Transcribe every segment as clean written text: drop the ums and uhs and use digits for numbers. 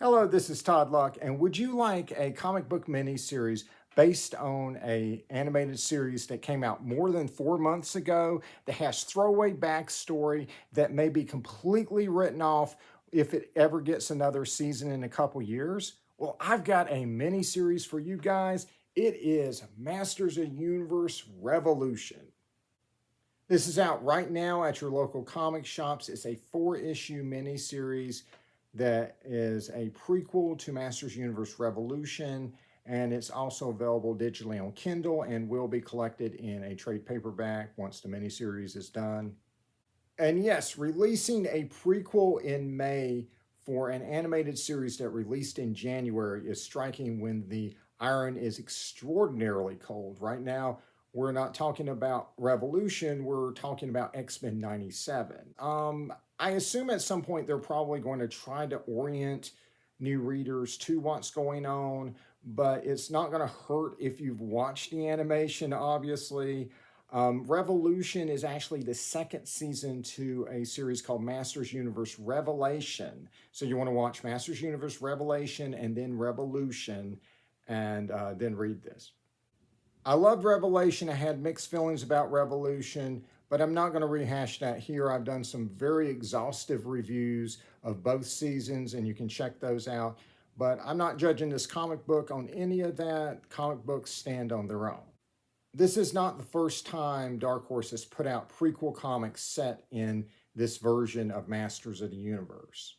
Hello, this is Todd Luck, and would you like a comic book miniseries based on a animated series that came out more than 4 months ago that has throwaway backstory that may be completely written off if it ever gets another season in a couple years? Well, I've got a miniseries for you guys. It is Masters of the Universe Revolution. This is out right now at your local comic shops. It's a 4-issue miniseries that is a prequel to Masters Universe Revolution, and it's also available digitally on Kindle and will be collected in a trade paperback once the miniseries is done. And yes, releasing a prequel in May for an animated series that released in January is striking when the iron is extraordinarily cold. Right now, we're not talking about Revolution, we're talking about X-Men 97. I assume at some point they're probably going to try to orient new readers to what's going on, but it's not going to hurt if you've watched the animation, obviously. Revolution is actually the second season to a series called Masters Universe Revelation. So you want to watch Masters Universe Revelation and then Revolution and then read this. I loved Revelation. I had mixed feelings about Revolution, but I'm not going to rehash that here. I've done some very exhaustive reviews of both seasons, and you can check those out. But I'm not judging this comic book on any of that. Comic books stand on their own. This is not the first time Dark Horse has put out prequel comics set in this version of Masters of the Universe.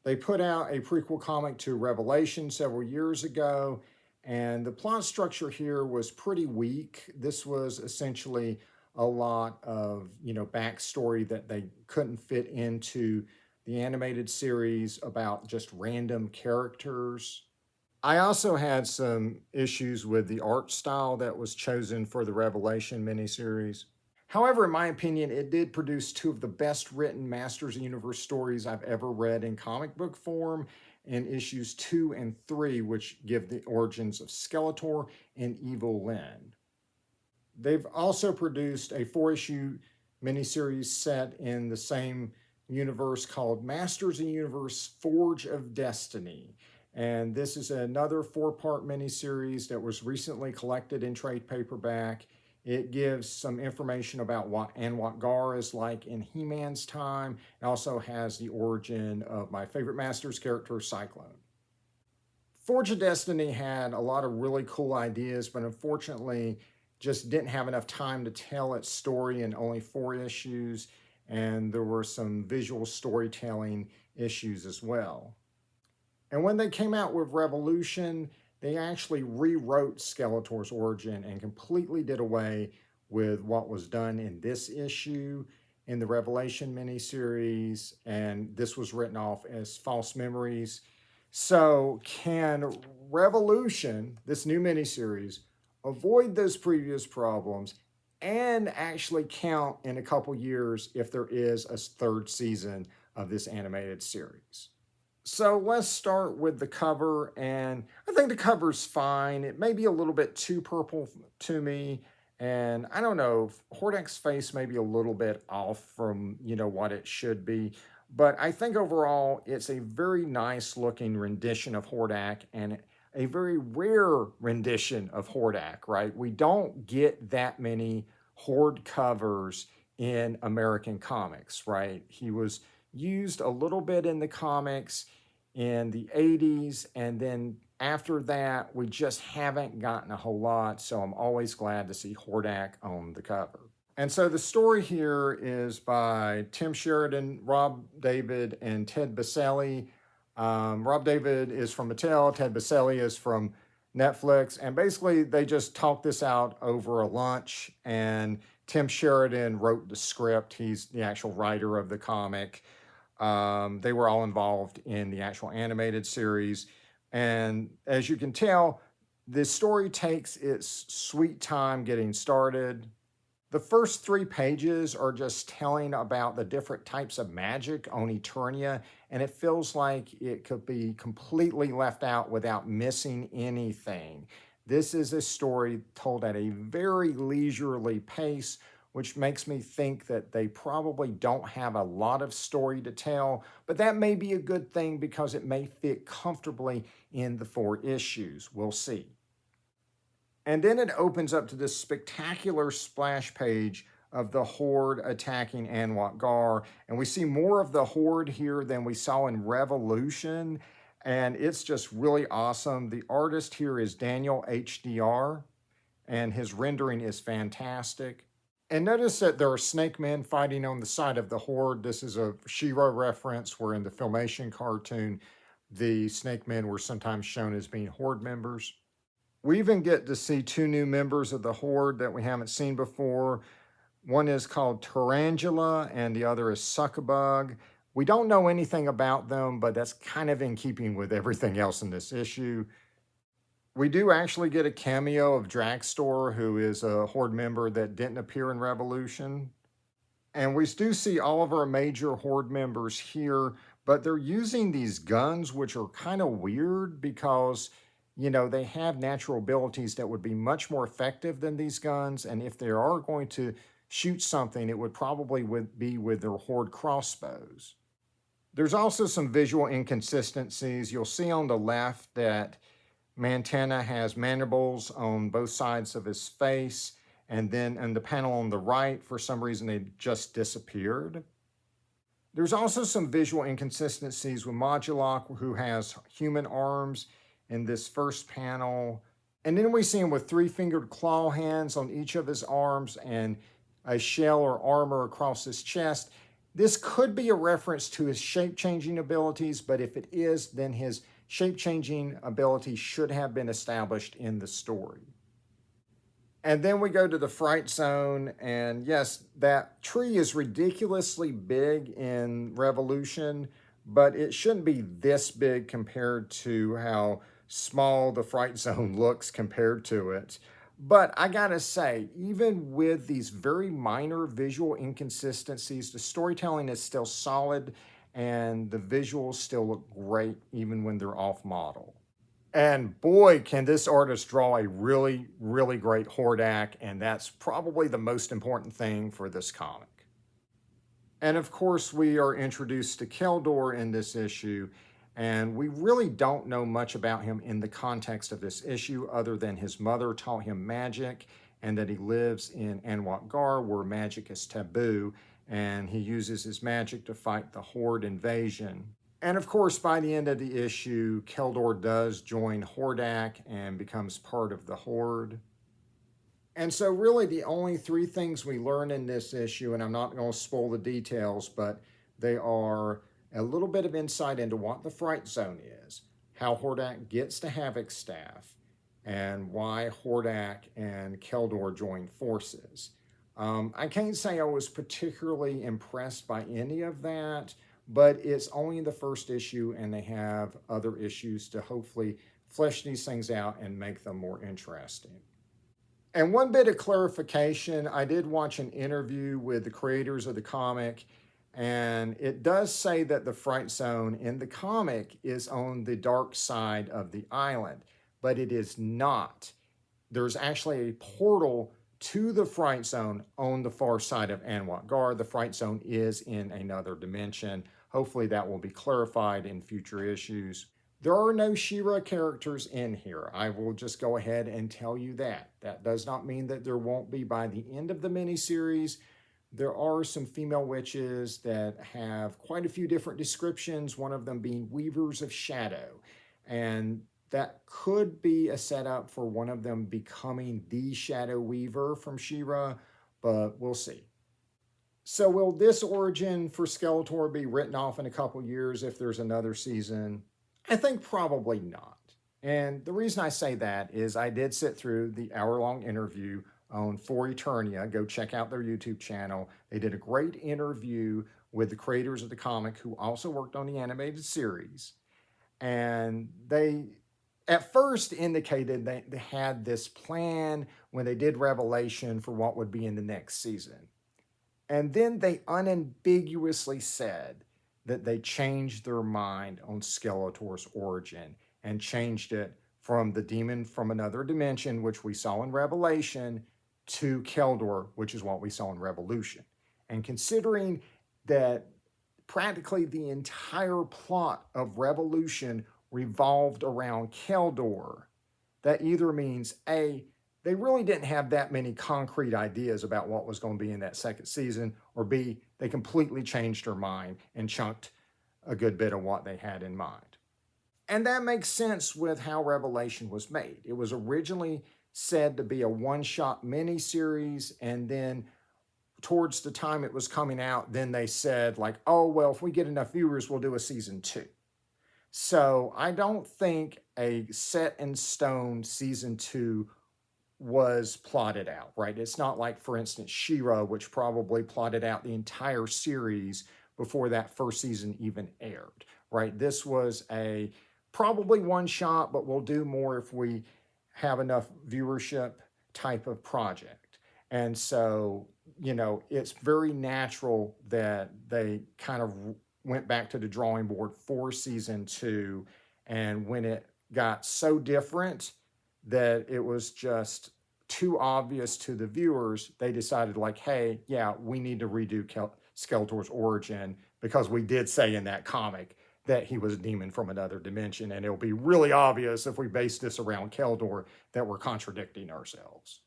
They put out a prequel comic to Revelation several years ago, and the plot structure here was pretty weak. This was essentially a lot of, backstory that they couldn't fit into the animated series about just random characters. I also had some issues with the art style that was chosen for the Revelation miniseries. However, in my opinion, it did produce two of the best written Masters of the Universe stories I've ever read in comic book form, in issues 2 and 3, which give the origins of Skeletor and Evil Lyn. They've also produced a 4-issue miniseries set in the same universe called Masters of the Universe Forge of Destiny. And this is another 4-part miniseries that was recently collected in trade paperback. It gives some information about what Anwar Gar is like in He-Man's time. It also has the origin of my favorite Masters character, Cyclone. Forge of Destiny had a lot of really cool ideas, but unfortunately just didn't have enough time to tell its story in only 4 issues, and there were some visual storytelling issues as well. And when they came out with Revolution, they actually rewrote Skeletor's origin and completely did away with what was done in this issue in the Revelation miniseries, and this was written off as false memories. So can Revolution, this new miniseries, avoid those previous problems and actually count in a couple years if there is a 3rd season of this animated series? So let's start with the cover, and I think the cover's fine. It may be a little bit too purple to me, and I don't know, Hordak's face may be a little bit off from, what it should be, but I think overall it's a very nice looking rendition of Hordak and a very rare rendition of Hordak, right? We don't get that many Horde covers in American comics, right? He was used a little bit in the comics in the 80s, and then after that, we just haven't gotten a whole lot, so I'm always glad to see Hordak on the cover. And so the story here is by Tim Sheridan, Rob David, and Ted Baselli. Rob David is from Mattel, Ted Baselli is from Netflix, and basically they just talked this out over a lunch, and Tim Sheridan wrote the script. He's the actual writer of the comic. They were all involved in the actual animated series. And as you can tell, this story takes its sweet time getting started. The first 3 pages are just telling about the different types of magic on Eternia, and it feels like it could be completely left out without missing anything. This is a story told at a very leisurely pace which makes me think that they probably don't have a lot of story to tell, but that may be a good thing because it may fit comfortably in the 4 issues. We'll see. And then it opens up to this spectacular splash page of the Horde attacking Anwar Gar. And we see more of the Horde here than we saw in Revolution. And it's just really awesome. The artist here is Daniel HDR, and his rendering is fantastic. And notice that there are snake men fighting on the side of the Horde. This is a She-Ra reference, where in the Filmation cartoon, the snake men were sometimes shown as being Horde members. We even get to see 2 new members of the Horde that we haven't seen before. One is called Tarantula, and the other is Succubug. We don't know anything about them, but that's kind of in keeping with everything else in this issue. We do actually get a cameo of Dragstor, who is a Horde member that didn't appear in Revolution. And we do see all of our major Horde members here, but they're using these guns, which are kind of weird because, you know, they have natural abilities that would be much more effective than these guns. And if they are going to shoot something, it would probably be with their Horde crossbows. There's also some visual inconsistencies. You'll see on the left that Mantenna has mandibles on both sides of his face. And then in the panel on the right, for some reason, they just disappeared. There's also some visual inconsistencies with Modulok, who has human arms in this first panel. And then we see him with 3-fingered claw hands on each of his arms and a shell or armor across his chest. This could be a reference to his shape-changing abilities, but if it is, then his shape-changing ability should have been established in the story. And then we go to the Fright Zone, and yes, that tree is ridiculously big in Revolution, but it shouldn't be this big compared to how small the Fright Zone looks compared to it. But I gotta say, even with these very minor visual inconsistencies, the storytelling is still solid and the visuals still look great even when they're off model. And boy, can this artist draw a really, really great Hordak, and that's probably the most important thing for this comic. And of course, we are introduced to Keldor in this issue, and we really don't know much about him in the context of this issue other than his mother taught him magic and that he lives in Anwar Gar, where magic is taboo, and he uses his magic to fight the Horde invasion. And of course, by the end of the issue, Keldor does join Hordak and becomes part of the Horde. And so really the only 3 things we learn in this issue, and I'm not going to spoil the details, but they are a little bit of insight into what the Fright Zone is, how Hordak gets to Havoc's staff, and why Hordak and Keldor join forces. I can't say I was particularly impressed by any of that, but it's only the first issue, and they have other issues to hopefully flesh these things out and make them more interesting. And one bit of clarification, I did watch an interview with the creators of the comic, and it does say that the Fright Zone in the comic is on the dark side of the island, but it is not. There's actually a portal to the Fright Zone on the far side of Anwar Gar. The Fright Zone is in another dimension. Hopefully that will be clarified in future issues. There are no She-Ra characters in here. I will just go ahead and tell you that. That does not mean that there won't be by the end of the miniseries. There are some female witches that have quite a few different descriptions, one of them being Weavers of Shadow. And that could be a setup for one of them becoming the Shadow Weaver from She-Ra, but we'll see. So will this origin for Skeletor be written off in a couple years if there's another season? I think probably not. And the reason I say that is I did sit through the hour-long interview on For Eternia. Go check out their YouTube channel. They did a great interview with the creators of the comic who also worked on the animated series. And they at first indicated they had this plan when they did Revelation for what would be in the next season. And then they unambiguously said that they changed their mind on Skeletor's origin and changed it from the demon from another dimension, which we saw in Revelation, to Keldor, which is what we saw in Revolution. And considering that practically the entire plot of Revolution revolved around Keldor, that either means A, they really didn't have that many concrete ideas about what was going to be in that second season, or B, they completely changed their mind and chunked a good bit of what they had in mind. And that makes sense with how Revelation was made. It was originally said to be a one-shot miniseries, and then towards the time it was coming out, then they said like, oh, well, if we get enough viewers, we'll do a season 2. So I don't think a set in stone season 2 was plotted out, right? It's not like, for instance, She-Ra, which probably plotted out the entire series before that first season even aired, right? This was a probably one shot, but we'll do more if we have enough viewership type of project. And so, you know, it's very natural that they kind of went back to the drawing board for season 2. And when it got so different that it was just too obvious to the viewers, they decided like, hey, yeah, we need to redo Skeletor's origin, because we did say in that comic that he was a demon from another dimension, and it'll be really obvious if we base this around Keldor that we're contradicting ourselves.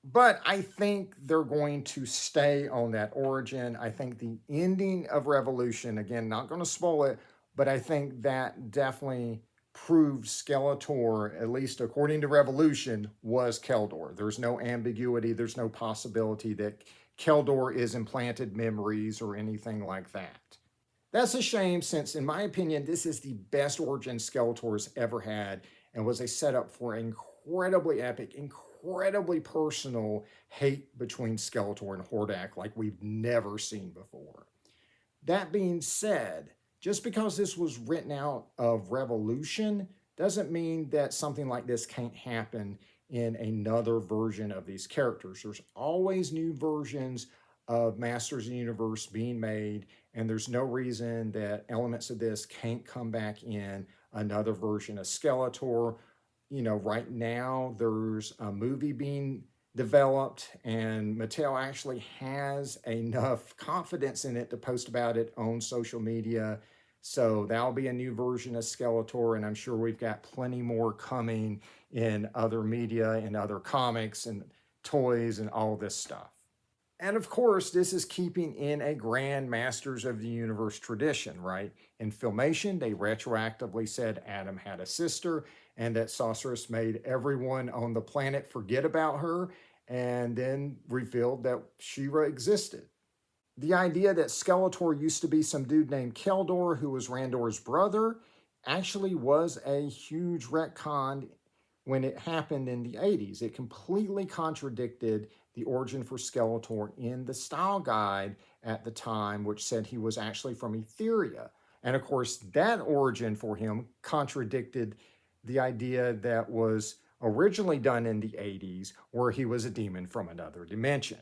But I think they're going to stay on that origin. I think the ending of Revolution, again, not going to spoil it, but I think that definitely proved Skeletor, at least according to Revolution, was Keldor. There's no ambiguity. There's no possibility that Keldor is implanted memories or anything like that. That's a shame, since, in my opinion, this is the best origin Skeletor's ever had, and was a setup for incredibly epic, incredibly personal hate between Skeletor and Hordak like we've never seen before. That being said, just because this was written out of Revolution doesn't mean that something like this can't happen in another version of these characters. There's always new versions of Masters of the Universe being made, and there's no reason that elements of this can't come back in another version of Skeletor. You know, right now there's a movie being developed, and Mattel actually has enough confidence in it to post about it on social media. So that'll be a new version of Skeletor, and I'm sure we've got plenty more coming in other media and other comics and toys and all this stuff. And of course, this is keeping in a grand Masters of the Universe tradition, right? In Filmation, they retroactively said Adam had a sister, and that Sorceress made everyone on the planet forget about her, and then revealed that She-Ra existed. The idea that Skeletor used to be some dude named Keldor, who was Randor's brother, actually was a huge retcon when it happened in the 80s. It completely contradicted the origin for Skeletor in the style guide at the time, which said he was actually from Etheria. And of course, that origin for him contradicted the idea that was originally done in the 80s, where he was a demon from another dimension.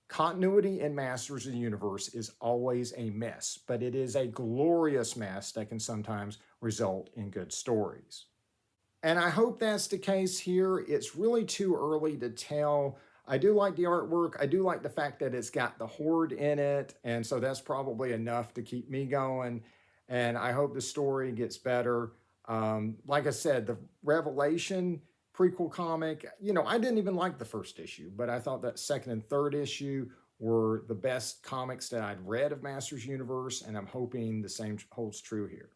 Continuity in Masters of the Universe is always a mess, but it is a glorious mess that can sometimes result in good stories. And I hope that's the case here. It's really too early to tell. I do like the artwork. I do like the fact that it's got the Horde in it, and so that's probably enough to keep me going. And I hope the story gets better. Like I said, the Revelation prequel comic, you know, I didn't even like the first issue, but I thought that second and third issue were the best comics that I'd read of Masters Universe, and I'm hoping the same holds true here.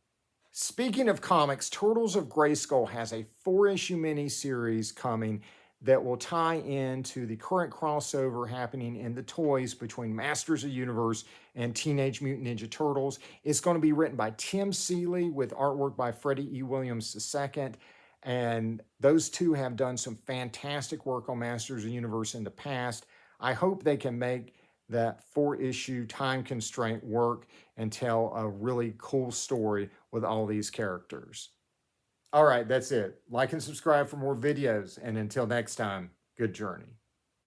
Speaking of comics, Turtles of Grayskull has a 4-issue miniseries coming that will tie into the current crossover happening in the toys between Masters of the Universe and Teenage Mutant Ninja Turtles. It's going to be written by Tim Seeley with artwork by Freddie E. Williams II. And those two have done some fantastic work on Masters of the Universe in the past. I hope they can make that 4-issue time constraint work and tell a really cool story with all these characters. All right, that's it. Like and subscribe for more videos. And until next time, good journey.